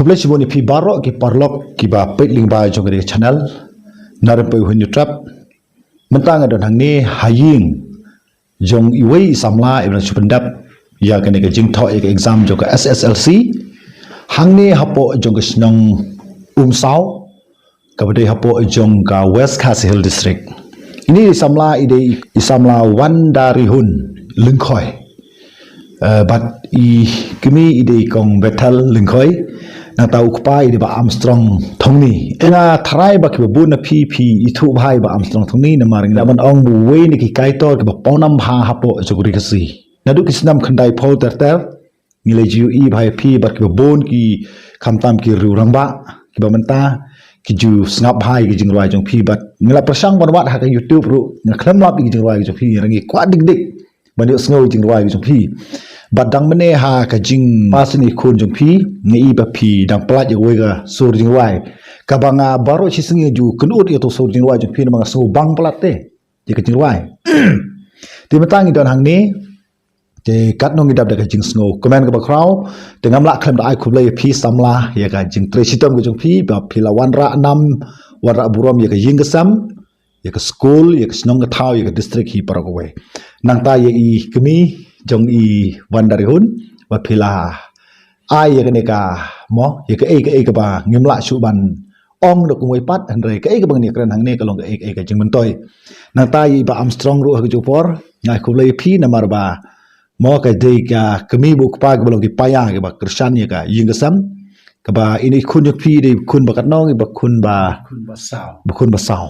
kuble chiboni phi baro ki parlok ki ba petling ba jong re channel nar pe hun trap mentang adon hangni haying jong iwei samla ibn chupendap ya kene ke jing tho ek exam jo ka SSLC hangni hapo jong snong sao kabade hapo jong ka West Khasi Hill district ini samla ide isamla Wandarihun lingkhoi but i kimi ide kong betal lingkhoi na tau kpai ide ba Armstrong thongni ena tharai ba ki bu na phi ithu bhai ba Armstrong thongni na maring laban ong bu we ni ki kai to ki ba ponam ha hapo joguri kasi nadu kisnam khandai phau ter ngile jiu i bhai phi ba ki bon ki khamtam ki ru rangba ki ba menta ki ju snap bhai ki jingrai jong phi bat ngila prasang ban wat ha ka YouTube ru ngkhlam lap ki jingrai jong phi rangi kwa dik dik bani sngo jingrai jong phi badang mene ha ka jing pasni khun jong phi ngi ba phi dang plat ye wega sur jingrai ka banga baro chi singi ju kunut ye to sur jingrai jong phi ma so bang plat te ye ka jingrai ti matang idon hang ni te kat nong idap da ka jing sngo comment ka ba kraw te ngamla khlam da ai khuble phi samla ye ka jing tresitom jong phi ba phi la wanra nam wara burom ye ka jing sam ye ka school ye ka snong ka thau ye ka district hi parakowe nang ta ye i kemi jong i Wandarihun ba phila ai ye ka ne ka mo ye ka e ka ba ngimla chu ban ong do kumoi pat andre ka e ka bang ni kran hang ne ka long ka e ka jing mentoi nang ta ye ba Armstrong ru ha ju por ngai khuble phi namar ba mo ka de ka kemi bu pa ka long ki paya ka ba Krishan ye ka ying sam ka ba ini khun yak phi de khun ba kat nong ba khun ba sao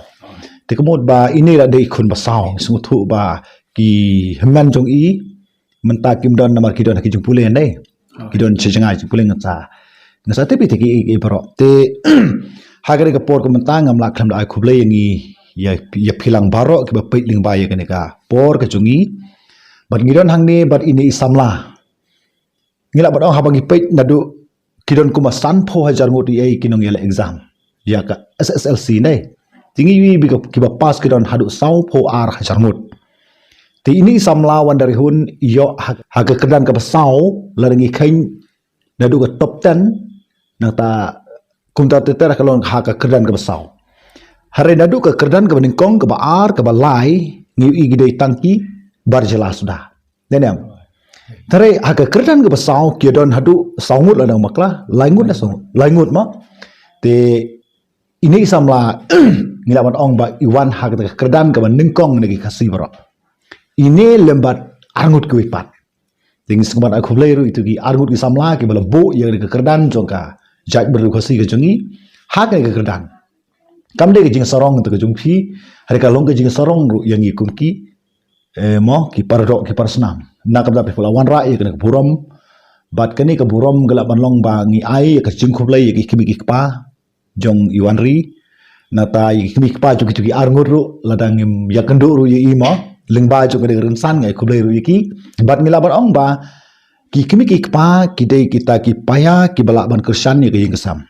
te kamot ba ini la de khun ba sao sungu thu ba ki hman jong i menta kim don namar ki don ki jung pule nei ki don chejanga jung pule ngasa te pi te ki e baro te hagare ka por ko menta ngam la khlam da ai khuble ngi ya philang baro ki ba peitling ba ye ka por ka jungi bat ngidon hang ne bat ini samla ngila bat ong habangi peit nadu kidon kuma san pho hajar ngoti ai kinong yela exam ya ka SSLC nei tingi wi bi ki ba pass kidon hadu sau pho ar hajar ngot te ini samla Wandarihun yo ha ka kedan ka sau larengi khain nadu ka top 10 na ta kumta te ter kalon ha ka kedan ka sau hare nadu ka kedan ka ningkong ka ba ar ka ba lai ngi i gidei tangki bar jelas sudah nenem tare ha ka kedan ka sau ki don hadu saungut ladang makla laingut na saungut laingut ma te ini samla ngila ban ong ba iwan ha ka kedan ka ningkong negi kasi baro ini lembat arngut ke wipat tinggi sekemat aku belajar itu ki arngut ki samla ki bala bo yang ke kerdan jongka jaj berukasi ke jongi hak ke kerdan kam de jing sorong to ke jongpi hari ka long ke jing sorong ru yang ikum ki mo ki paradok ki parsnam na kam da pula wan ra ke burom bat kani ke burom gelap ban long ba ngi ai ke jing khublai ki kimi ki pa jong iwanri nata ki kimi pa juki arngut ru ladang ya kendu ru yi mo lingba jo kade rensan ngai khublai ru ki bat ngila ban ong ba ki kimi ki pa ki dei kita ki paya ki bala ban Krishan ye ke ying sam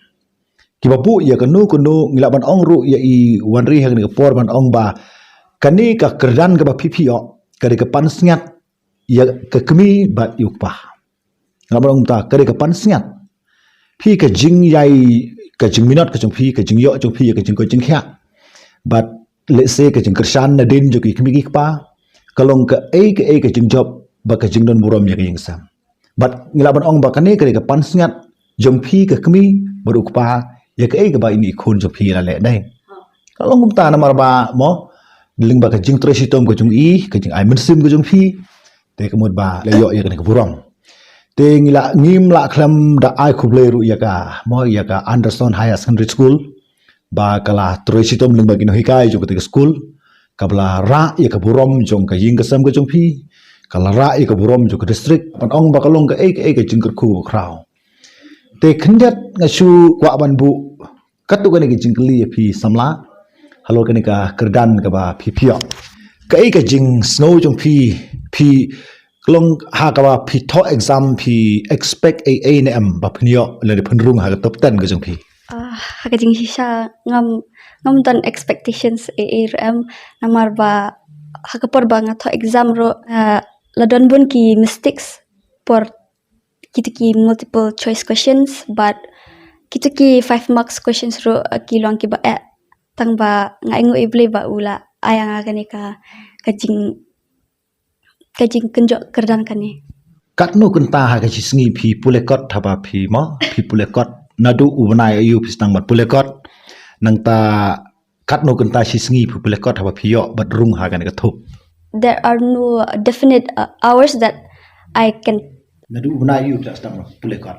ki bapu ya kanu ngila ban ong ru ya i wanri hang ni por ban ong ba kani ka kerdan ka ba pipi yo kade ka pan sngat ya ke kimi bat yuk pa ngila ban ong ta kade ka pan sngat phi ka jing yai ka jing minot ka jong phi ka jing yo jong phi ka jing ko jing kha but let's say ke jing Krishan na din jo ki kimi ki pa kalong ka e ke jing job ba ka jing don burom ya ke ying sam bat ngila ban ong ba kane ke pan sngat jong phi ka kimi baru pa ya ke ba ini khun jo phi la le dai kalong ta na mar ba mo ling ba ka jing tresitom ko jong i ka jing ai mensim ko jong phi te kamot ba le yo ya ke burom te ngila ngim la khlam da ai khuble ru ya ka mo ya ka Anderson High Secondary School ba kala tresitom ling ba kino hikai jo ke school kabla ra ya ka burom jong ka ying ka sam ka jong phi kala ra ya ka burom jo ka district pan ong ba kalong ka e ka jing ka khu kraw te khnjat nga shu kwa ban bu katu ka ni jing kli phi samla halo ka ni ka kerdan ka ba phi phio ka e ka jing snow jong phi klong ha ka ba phi tho exam phi expect a nm ba phnio le phunrung ha ka top 10 ka jong phi hakajing hisha ngam dan expectations am namar ba hakapor ba nga tho exam ro ladon bun ki mistakes por ki multiple choice questions but Kita ki 5 marks questions ro ki long ki ba tang ba ngai ngoi ble ba ula ayang akan ka kajing kenjok kerdan kani. kat nu kenta ha ka singi phi pulekot thaba phi mo phi pulekot nadu ubnai ayu pistang mat pulekot nang ta kat nu kenta singi phi pulekot thaba phi yo bat rung ha kan ka thup There are no definite hours that I can nadu ubnai ayu pistang mat pulekot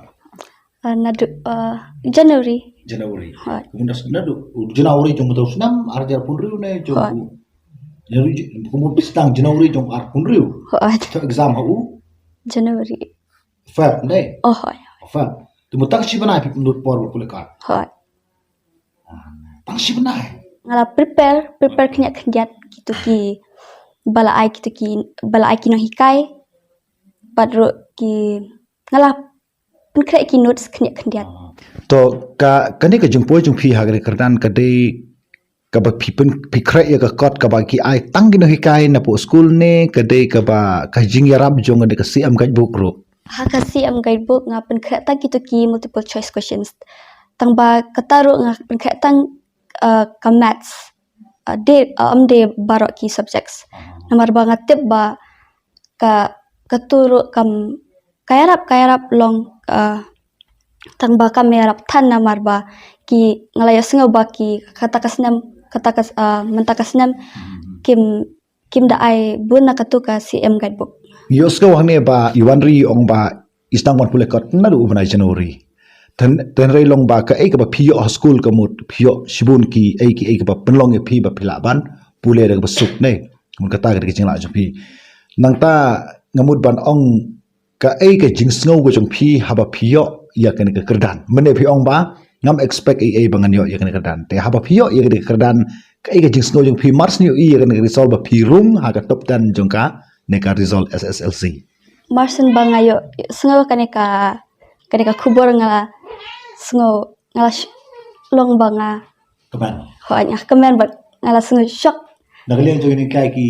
nadu January. Januari Hoi. kemudian nadu Januari jong tahu senam arjar pun riu ne jong kemudian pistang Januari jong ar pun riu Hoi. to exam hu January. Feb ne Oh hoi. Feb tu mutak si banai phi penut por pulekot Hoi. tang si banai Ngala prepare kenyak gitu ki bala ai ki no hikai padro ki ngala penkret ki notes kenyak to ka kani ka jungpo jung phi hagre kerdan ka de ka ba phi pen phi kre ya ka kot ka ba ki ai tang gi no hikai na po school ne ka de ka ba ka jing ya rab jong de ka si am ka book ro hakasi am guidebook nga penkret ta gitu ki multiple choice questions tang ba kataro nga penkret tang ka maths de barok ki subjects nomor ba nga tip ba ka katuro kam kayarap long tang ba kamerap tan namar ba ki ngalaya singaw ba ki mentakasnam kim da ai bun na katuka CM guidebook. yos ka wang ne ba yuan ri ong ba istang wan pulekot na du ubnai Januari ten rei long ba ka ai ka ba phi yo school ka mut phi yo shibun ki ai ka ba penlong e phi ba phila ban pule de ba suk ne mun ka ta ga jing la jong phi nang ta ngamut ban ong ka ai ka jing sngo go jong phi ha ba phi yo ya kan ka kerdan mene phi ong ba ngam expect ai bangan yo ya kan kerdan te ha ba phi yo ya kan kerdan ka ai ka jing sngo jong phi mars ni ya kan resolve ba phi rum ha ka top dan jong ka ne ka resolve SSLC Marsen ba ngayo singaw kaneka kubor nga singaw ngala long ba nga kaban hoanya kemen ba ngala singaw shock nagalian jo ni kai ki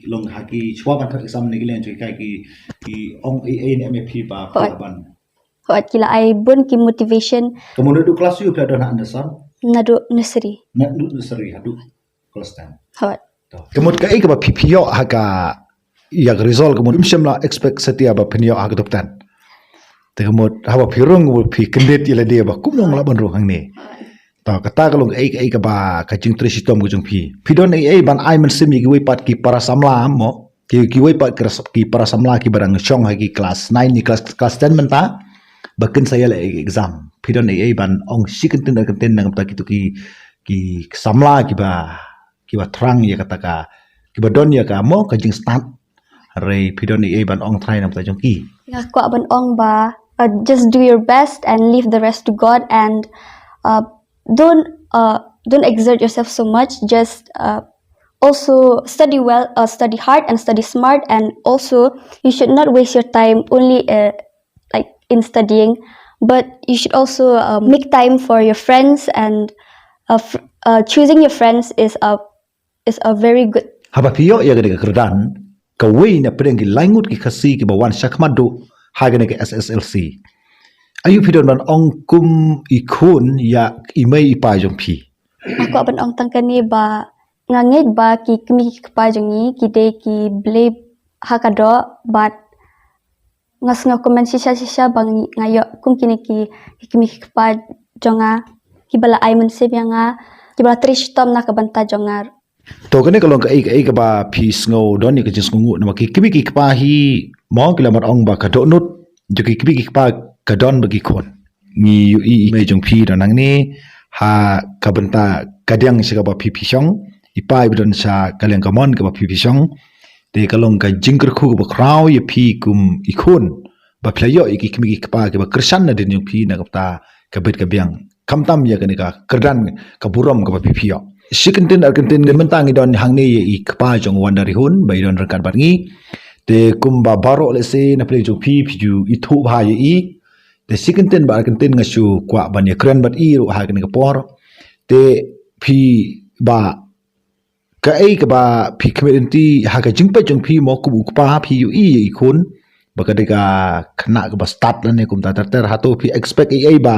long ha ki chwa ban thak exam ni galian jo kai ki ong ai ne MFP ba ban hoat kila ai bun ki motivation kemudian du kelas yu pada na anderson nadu nursery na du seri hadu kelas 10 hoat kemudian kai ka ba PPO ha ka ya result kemudian simla expect setia ba penyo ha ka toptan te kemudian ha ba phirung bu phi kendet ila dia ba kumong la ban ro hang ni ta kata kalong ai ka ba ka jing tri sitom go jong phi don ai ban ai men simi ki wei pat ki para samla mo ki wei pat ki para samla ki barang chong ha ki class 9 ni class 10 menta bakin saya le exam don ai ban ong sikentin nang ta ki samla ki ba trang ya kata ka ki ba don ya ka mo ka jing start re don ai ban ong try nam ta jong ki ngaku ban ong ba just do your best and leave the rest to God and don't exert yourself so much. Just also study well, study hard and study smart, and also you should not waste your time only like in studying, but you should also make time for your friends, and choosing your friends is a very good. haba piyo ya ga kerdan ka wei na pedeng ki langut ki khasi ki bawan shakmadu ha ga ke SSLC ayu pidon ban ong kum ikun ya imei ipa jong phi Aku aban ong tangkani ba ngangit ba ki kemi pa jongi ki de ki ble hakado but ngas nga komen sisa bang ngayo kum kini ki kemi pa jonga ki bala ai men se nga ki bala tristom na kabanta jongar to kene kalong ka ai ka ba phi sngo don ni ka jis ngu na ki kimi ki pa hi mo ki lamar ong ba ka do nut jo ki kimi ki pa ka don ba ki khon ni yu i me jong phi da nang ni ha kabanta kadyang siya ba phi song ipai bidon sa kaleng kamon ka ba phi song te kalong ka jingker khu ba kraw ye phi kum ikun ba playo iki kimi ki pa ke ba krishan na din yung phi na kapta kabit ka biang kamtam ya ka ni ka kerdan ka burom ka ba phi yo sikentin arkentin mentang idon hangni ye ik pa jong wandari hun ba idon rekan barngi te kumba baro le se na play jo phi ju ithu bha ye i te sikentin ba arkentin ngasu kwa ban ye kren bat i ro ha ka ni ka por te phi ba ka ai ka ba phi community ha ka jingpa jong phi mo ku pa phi yu i khun ba ka de ka khna ka ba start la ne kum ta tar ha to phi expect ai ba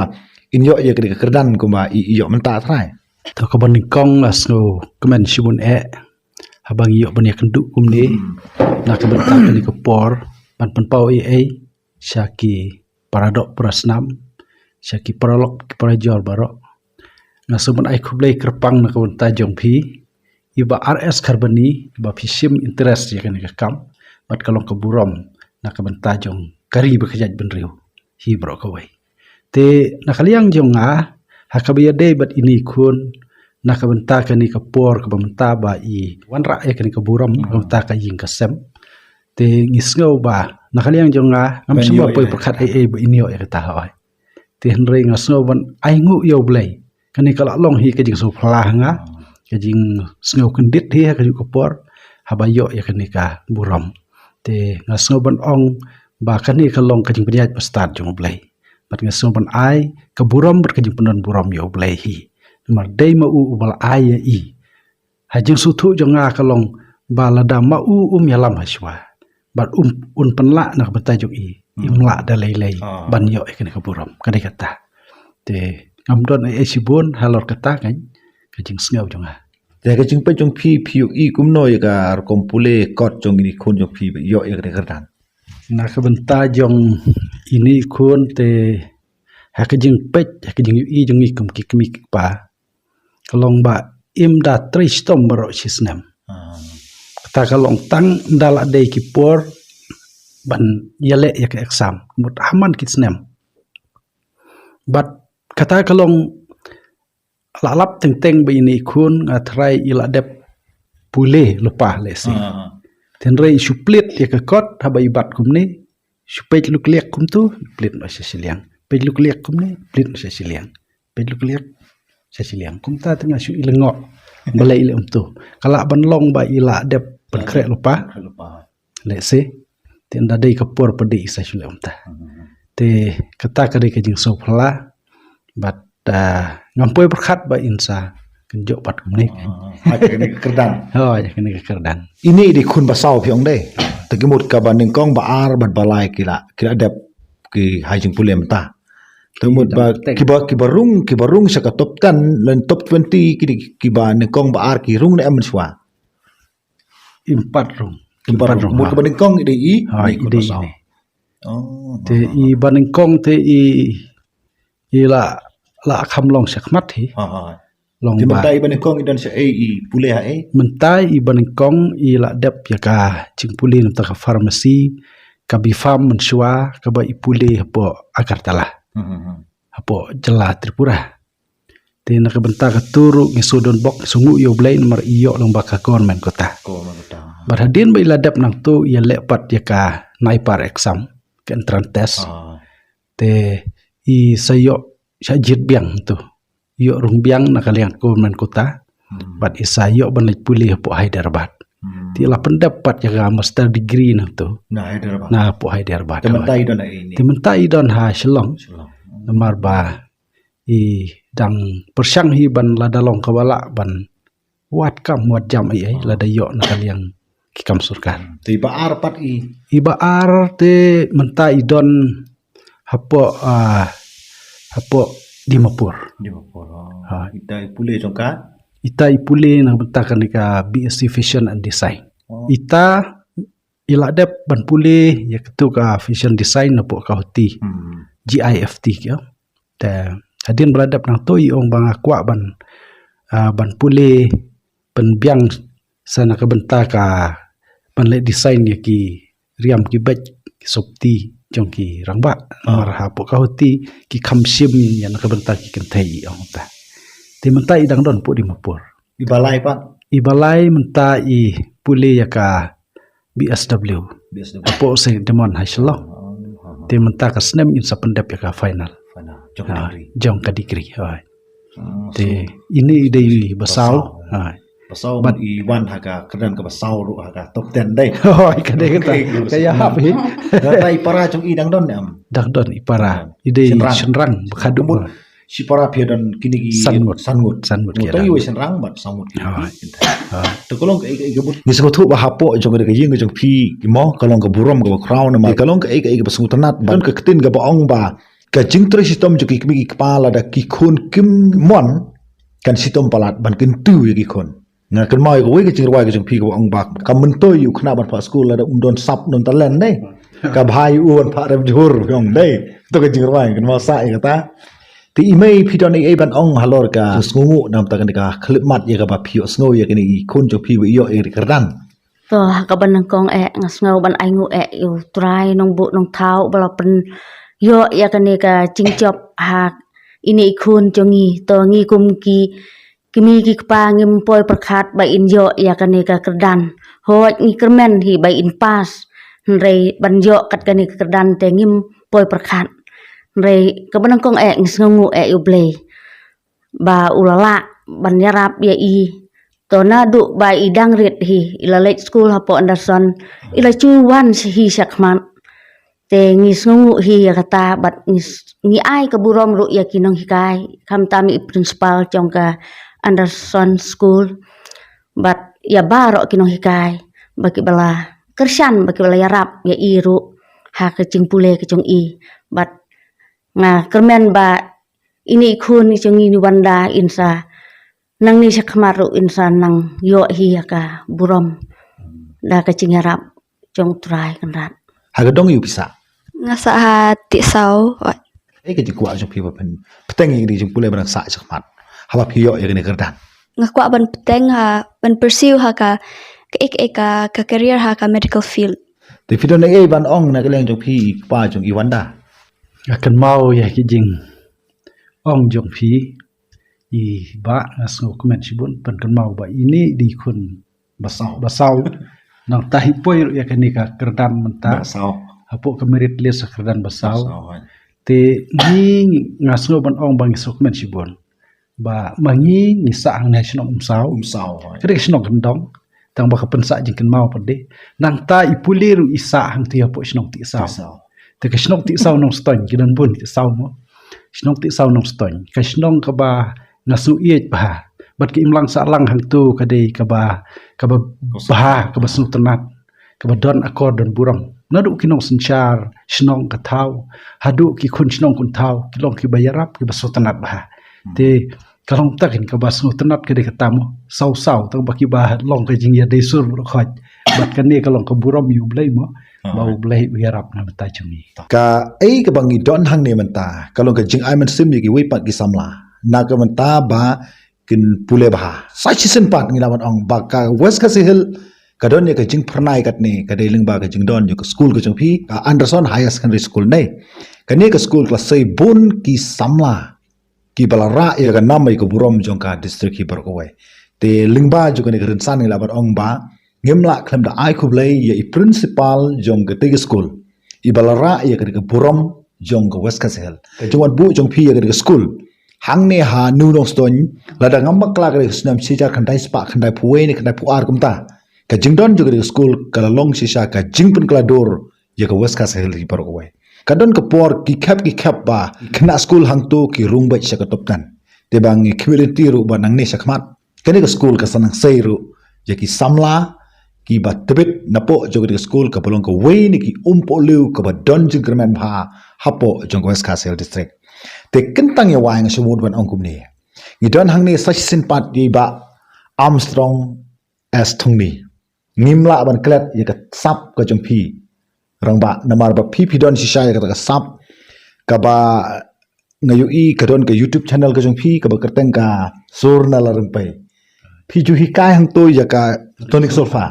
inyo ya ke kerdan kuma iyo menta trai to ko ban kong asno kemen sibun habang iyo ban yakenduk kumni na ke bentak ni ke por ban pau syaki paradok prasnam syaki paralok parajor barok na sumun ai kublai kerpang na ke bentak jong pi iba RS karbani iba pisim interest ya kan ke kam bat kalong ke burom na ke bentak jong kari bekejat benriu hi bro ko wai te nakaliang jong hakabia day bat ini kun nakabenta kani kapor kabenta ba i wanra e kani kaburam kabenta ka ying kasem te ngisngau ba nakaliang jong ngam semua poi perkat ai ba ini o e kata hoi te henre ngasngau ban ai ngu yo blai kani kala long hi ka jing so phlah nga ka jing sngo kendit hi ka ju kapor habayo e kani ka buram te ngasngau ban ong ba kani kalong ka jing penjat start jong blai bat ngasong pan ai ke buram berkejing penon buram yo blehi mar dei ma bal ai i hajing sutu jonga kalong balada ma yalam haswa bat un penla nak betajuk i imla da lei ban yo ikene ke buram kadai kata te ngamdon ai sibun halor kata kan kajing sngau jonga te ke jing pe jong pi i kumno ya ka kompule kot jong ini kun jong pi yo ya ke kerdan na kabenta jong ini kun te hakajing pet hakajing i jong ikum kikmik pa kalong ba im da tristom baro sisnem ta kalong tang dala dei kipor ban yale yak exam mut haman kitsnem bat kata kalong lalap teng ba ini kun ngatrai ila dep pule lupa lesi tenrei suplit ya ke kot habai bat kumni supet luk liak kum tu plit no siliang pet luk liak kumni plit no siliang pet luk liak siliang kum ta tengah su ilengok balai ile tu kala ban long ba ila dep ban krek lupa le se ten da dei kapor pedi sa sule ta te kata kade ke jing so phla bat ngampoi berkhat ba insa kenjok pat kumni kene kerdan kene kerdan ini di kun basau piong deh tegimut ka banding kong ba ar bat balai kila dep ki hajing pulem ta temut ba kibarung saka top 10 lan top 20 ki ba ne kong ba ar ki rung ne amswa empat rung mut ka banding kong ide i ide ini te i banding kong te i la khamlong sakmat hi long di mentai banding kong idan se i pule ha mentai i banding kong i la dep ya ka jing pule nam ta ka farmasi ka bifam mensua ka ba i pule hapo Agartala hapo jela Tripura te na ka benta ka turu ngisudon bok sungu yo blai nomor iyo long ba ka government kota barhadin ba ila dep nang tu ya lepat ya ka naipar exam ke entrance test te i sayo sajit biang tu yo rung biang nakaliang government kota bat isa yo banai pulih po Hyderabad ti la pendapat ya master degree na tu na po Hyderabad tementai don ha Shillong nomor ba i dang persyang hi ban ladalong kawala ban wat kam wat jam ai lada yo nakaliang kikam surkan ti ba ar pat iba ar te mentai don hapo Dimapur. Ita pule jongka. Ita ipule na bentakan ka BSc Vision and Design. Ita ila dep ban pule ya ketu ka Vision Design na po ka hoti. GIFT kyo. Ta hadin beradap nang toi ong bang akwa ban pule penbiang sana ka bentaka ban le design ya ki riam ki baj sopti jong ki rangba marha po ka hoti ki khamsim yan ka bentak ki kentai ong ta te mentai dang don po Dimapur ibalai pak ibalai mentai pule ya ka BSW po se demon hasilong te mentak ka snem in sa pendap ya ka final jong ka degree te ini ide basau pasau ban iwan haga kedan ke pasau ru haga top 10 dai kade kata kaya hapi dai para jong idang don am dang don ipara ide senrang bekadu si para pia dan kini sangut kira to yu senrang bat sangut to kolong ke gebut ni sekotu ba hapo jong ke ying jong pi mo kolong ke burom ke crown ma kolong ke basungutanat ban ke ketin ke baong ba ka jingtre sistem jo ki mi kepala da ki khun kim mon kan sistem palat ban kin tu ki khun nga kan mai ko we ki jingwai ki jing pi ko ong bak ka mun to yu khna ban pa school la da don sap don talen dai ka bhai u ban pa rem jur yong dai to ka jingwai kan ma sa ai kata ti imei pi don ai ban ong halor ka sngu nam ta kan ka khlip mat ye ka ba pi sngo ye kan i khun jo pi we yo e kerdan to ka ban nang kong ngas ngau ban ai ngu yu trai nong bu nong thau bala pen yo ya kan ka ching chop ha ini khun jongi to ngi kum ki kimi ki pa ngim poi prakhat ba in yo ya kan ka kerdan ho ngi kermen hi ba in pas rei ban yo kat kan ka kerdan te ngim poi prakhat rei ka ban nang kong ngas ngu yu ble ba ulala ban yarap ya i to na du ba idang rit hi ila late school hapo Anderson ila chuwan hi sakman te ngis ngungu hi ya kata bat ngi ai ka burom ru ya kinong hikai kam tami principal chong ka Anderson school bat ya baro kinong hikai baki bala kersan baki bala yarap ya iru ha ke cing pule ke chong i bat nga kermen ba ini khun ni chong ni wanda insa nang ni sakmaru insan nang yo hi ka burom da ka cingarap jong try kanrat ha dong yu bisa Ngasa hati sau. ai ka jingwa jo pi ba pen peteng ngi jing pule ban sa sakmat ha ba pi yo ye kan kerdan Ngakwa ban peteng ha ban pursue ha ka ka career ha ka medical field. ti pi don ai ban ong na ka leng jo pi pa jong i wanda akan mau ya ki jing ong jong phi i ba ngas ngo comment sibun pan kan mau ba ini di kun basau nang tahi poi ya kan ka kerdan menta sao hapo ka merit list kerdan basau te ni ngas ngo ban ong bang so comment sibun ba mangi ni sa ang national sao kre sno gendong tang ba ka pensa jing kan mau pade nang ta ipuliru isa hang ti hapo sno ti sao te ka sno ti sao nong ston gidan bun ti sao mo sno ti sao nong ston ka sno ka ba nasu iet bah bat ki imlang sa lang hang tu kadai ka ba bah ka ba snu tenat ka ba don akor don burang nadu kinong senchar snong ka thau hadu ki khun snong kun thau kilong ki bayarap ki ba so tenat bah te kalong takin ka ba snu tenat kadai ka tamu sau tang ba ki ba long ka jing ya dei sur ro khoj bat kan ni kalong ka buram yu blai mo bau blai uyarap na mata chumi ka ai ka bangi don hang ne menta kalong ka jing ai man sim ye ki wei pat ki samla na ka menta ba kin pule bah sai season pat ngilawan ong ba ka west ka sihil ka don ye ka jing pernai kat ne ka dei ling ba ka jing don ye ka school ka jong pi ka Anderson High Secondary School ne ka ne ka school class sei bun ki samla ki balara ye ka namai ko burom jong ka district hi bar ko we te ling ba ju ka ne ka rin san ngilawan ong ba ngimla klem da ai kublai ye principal jong ka te school i balara ye ka burom jong ka west ka sihil ka jong bu jong pi ye ka school hang ne ha nu dong ston lada ngam kla ka snam si ja khandai spa khandai puwe ni khandai puar kumta ka jingdon juga di school kala long si sha ka jingpun kala dor ye ka west ka sahel hi par ko ka don ka por ki khap ba khna school hang to ki rung ba cha ka toptan te bang community ru ba nang ne sakmat kani ka school ka sanang sei ru ye ki samla ki ba tebet napo juga di school ka bolong ka we ni ki liu ka ba don jingkerman ba hapo jong west ka sahel district te kentang ya wang semut ban ongkum ni ngidon hang ni sasin pat di ba Armstrong as thungni ngimla ban klet ya ka sap ka jompi rang ba namar ba pi don si sha ya ka sap ka ba ngayu i ka don ka YouTube channel ka jompi ka ba kerteng ka surna la rang pai pi ju hi kai hang to ya ka tonic sulfa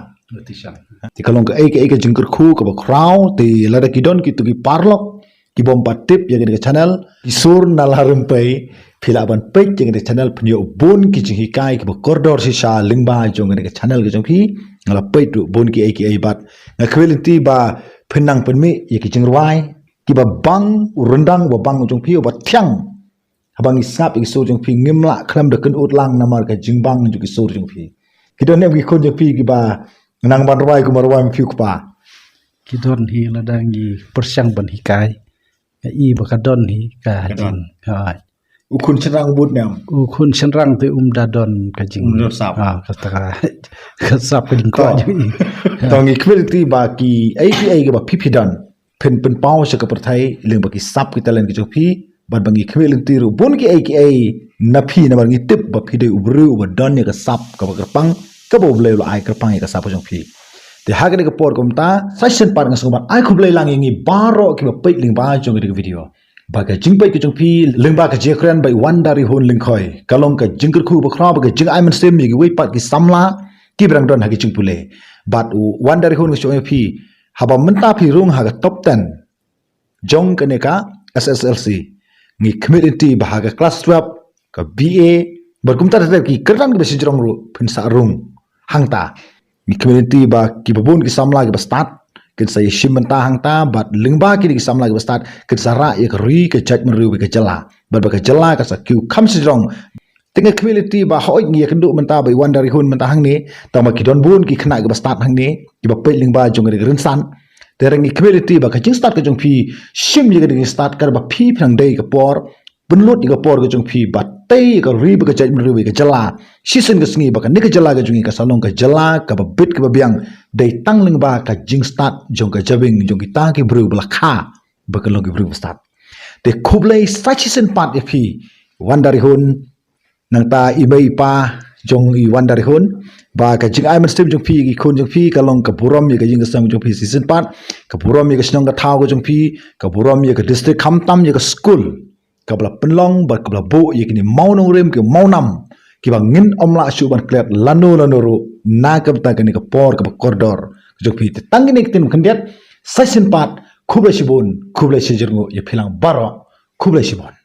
ti kalong ka ai ka jingker khu ka ba crown ti la da ki don ki tu ki parlok ki bomba tip yang di channel ki sur nalarum pai phila ban page yang di channel punyo bon ki jing hikai ki corridor si sha lingba jong di channel ki jong phi ngala page tu bon ki ai bat na quality ba phenang penmi ye ki jing ruai ki ba bang rendang ba bang jong phi ba thyang habang isap ki sur jong phi ngimla khlam de kun ut lang namar ka jing bang ju ki sur jong phi ki don ne ki khon jong phi ki ba nang ban ruai ku marwai phi ku pa kidon hi ladangi persyang ban hikai i bakadon hi ka jing ha ukun cenrang but nem ukun senrang te dadon ka jing ha kata ka sap ka jing ko tongi quality ba ki ai ki ba pipidon pen pau se ka perthai leng baki sap ki talen ki jopi ban bangi khwelin tiru bun ki ai na phi na bangi tip ba phi de ubru ba don ne ka sap ka ba pang ka bo ble lo ai ka pang ka sap jong phi te ha ka por kom ta session par ngas ba ai khublai lang ngi baro ki ba pe ling ba jong ki video ba ka jing pai ki jong phi leng ba ka je kran bai wan dari hon ling khoi kalong ka jing kur khu ba khra ba ka jing ai man sem mi ki wei pat ki samla ki brang don ha ki jing pule but wan dari hon ki jong phi haba menta phi rung ha ka top 10 jong ka ne ka SSLC ngi community bahaga class 12 ka BA berkumta tetap ki kerang ki besi jrong ru pun sa rung hangta ngi community ba ki babun ki samla ki start kin sa yishim menta hangta bat lingba ki samla ki start kin sa ra ya ri ke judgment ru ke jala bar ba ke jala ka sa ki kham si jrong tengah community ba hoi ngi ya kendu menta bai wan dari hun menta hang ni ta ma ki don bun ki khna ki start hang ni ki ba pe lingba jong ri rinsan terengi community ba ka jing start ka jong phi shim ye ka start kar ba phi phang dei ka por bunlut ka por ka jong phi ba tei ka ri ba ka jai ri ka jala season ka sngi ba ka ni ka jala ka jong ka salong ka jala ka ba bit ka ba biang dei tangling ba ka jing start jong ka jabing jong ki ta ki bru bla kha ba ka long ki bru start te khublai season part ye phi wandari hun nang ta ibai pa jong I wandari hun ba ka jing ai man stem jong phi ki khon jong phi ka long ka buram ye ka jing ka sang jong phi season part ka buram ye ka snong ka thau ka jong phi ka buram ye ka district kham tam ye ka school ka bla penlong ba ka bla bo ye ki maunong rem ki maunam ki ba ngin omla shu ban klet lano ro na ka ta ka ni ka por ka corridor jong phi te tangin ek tin khandiat season part khubla shibon ye philang baro khubla shibon